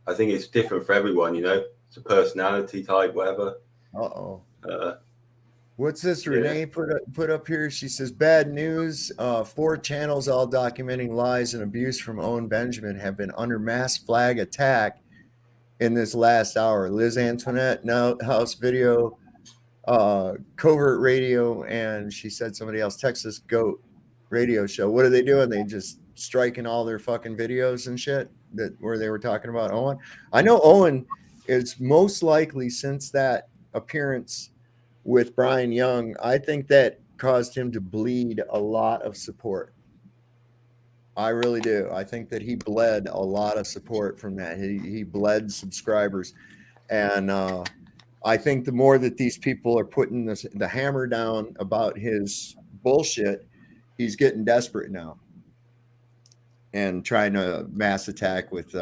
I think it's different for everyone. You know, it's a personality type, whatever. Uh-oh. Uh, What's this yeah. Renee put up here? She says, bad news. Four channels all documenting lies and abuse from Owen Benjamin have been under mass flag attack in this last hour. Liz Antoinette, Now House Video, Covert Radio, and she said somebody else, Texas Goat Radio Show. What are they doing? They just striking all their fucking videos and shit that where they were talking about Owen. I know Owen is most likely, since that appearance with Brian Young, I think that caused him to bleed a lot of support. I really do. I think that he bled a lot of support from that. He bled subscribers, and I think the more that these people are putting the hammer down about his bullshit, he's getting desperate now and trying to mass attack with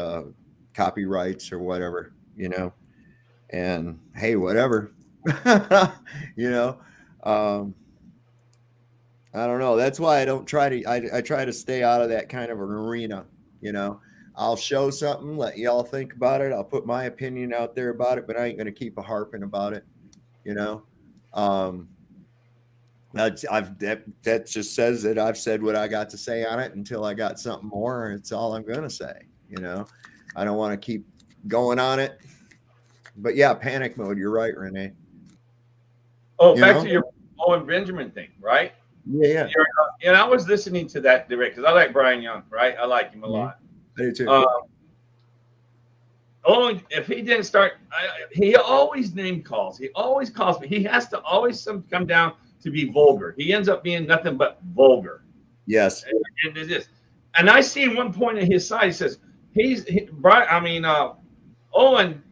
copyrights or whatever, you know. And hey, whatever, you know. Um, I don't know. That's why I don't try to. I try to stay out of that kind of an arena. You know, I'll show something, let y'all think about it. I'll put my opinion out there about it, but I ain't going to keep a harping about it. You know, um, that just says that I've said what I got to say on it until I got something more. It's all I'm going to say. You know, I don't want to keep going on it. But yeah, panic mode. You're right, Renee. Oh, You back know, to your Owen Benjamin thing, right? yeah, yeah. And I was listening to that direct because I like Brian Young, right? I like him a Mhm. lot. I do too. Um, Owen, if he didn't start, he always name calls. He always calls me. He has to always come down to be vulgar. He ends up being nothing but vulgar. Yes. And it is. And I see one point in his side. He says Brian. I mean, Owen.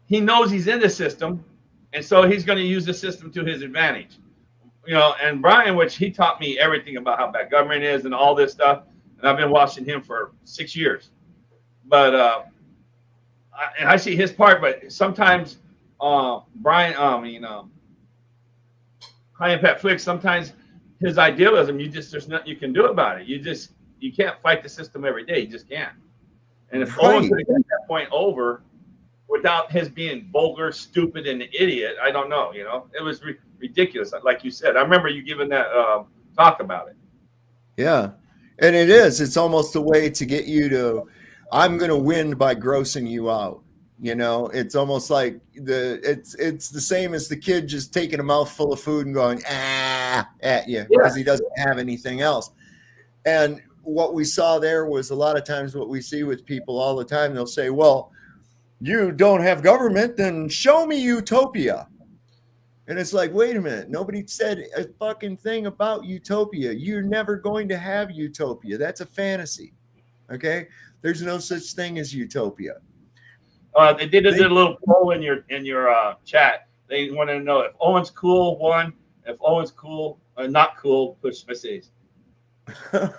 He knows he's in the system, and so he's going to use the system to his advantage. You know, and Brian, which he taught me everything about how bad government is and all this stuff, and I've been watching him for 6 years. But I see his part. But sometimes Brian, High Impact Flicks, sometimes his idealism, there's nothing you can do about it. You can't fight the system every day. You just can't. And if Owen Right. could get that point over without his being vulgar, stupid, and an idiot, I don't know. You know, it was ridiculous. Like you said, I remember you giving that talk about it. Yeah. And it is. It's almost a way to get you to, I'm going to win by grossing you out. You know, it's almost like it's the same as the kid just taking a mouthful of food and going at you Yeah, because he doesn't have anything else. And what we saw there was a lot of times what we see with people all the time. They'll say, well, you don't have government, then show me utopia. And it's like, wait a minute, nobody said a fucking thing about utopia. You're never going to have utopia. That's a fantasy. Okay? There's no such thing as utopia. they did a They little poll in your chat. They wanted to know if Owen's cool. One, if Owen's cool or not cool, push essays. One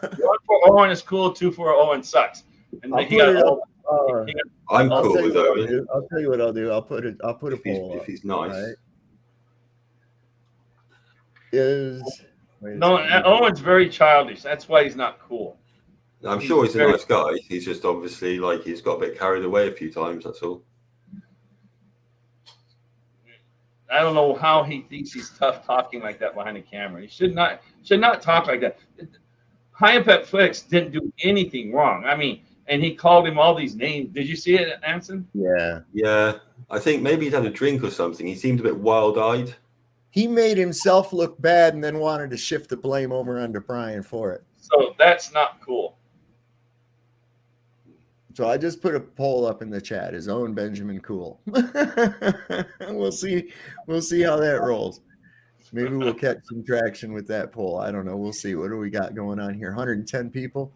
for Owen is cool. Two for Owen sucks. And I'll he put got it up. all. He got I'm I'll all cool tell with you what I'll Owen do. I'll tell you what I'll do. I'll put a poll if up. he's All nice. right. Is wait a no. second. Owen's very childish. That's why he's not cool. I'm He's sure he's a very. nice guy. He's just obviously like he's got a bit carried away a few times. That's all. I don't know how he thinks he's tough talking like that behind the camera. He should not talk like that. High Impact Flex didn't do anything wrong. I mean, and he called him all these names. Did you see it, Anson? Yeah. Yeah, I think maybe he'd had a drink or something. He seemed a bit wild-eyed. He made himself look bad and then wanted to shift the blame over onto Brian for it. So that's not cool. So I just put a poll up in the chat. Is Owen Benjamin cool? We'll see. We'll see how that rolls. Maybe we'll catch some traction with that poll. I don't know. We'll see. What do we got going on here? 110 people.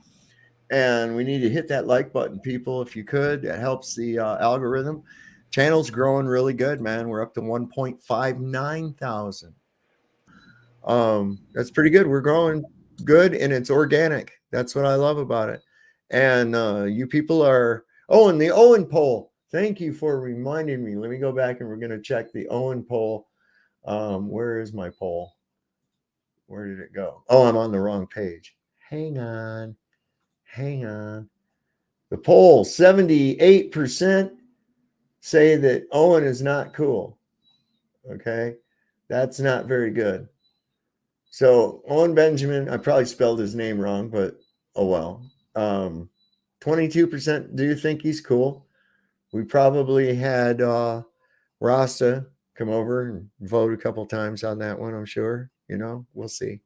And we need to hit that like button, people, if you could. That helps the algorithm. Channel's growing really good, man. We're up to 1.59 thousand. That's pretty good. We're growing good and it's organic. That's what I love about it. And you people are, oh, and the Owen poll. Thank you for reminding me. Let me go back and we're going to check the Owen poll. Where is my poll? Where did it go? Oh, I'm on the wrong page. Hang on. Hang on. The poll, 78% say that Owen is not cool. Okay. That's not very good. So Owen Benjamin, I probably spelled his name wrong, but oh well. 22% do think he's cool. We probably had Rasta come over and vote a couple times on that one, I'm sure. You know, we'll see.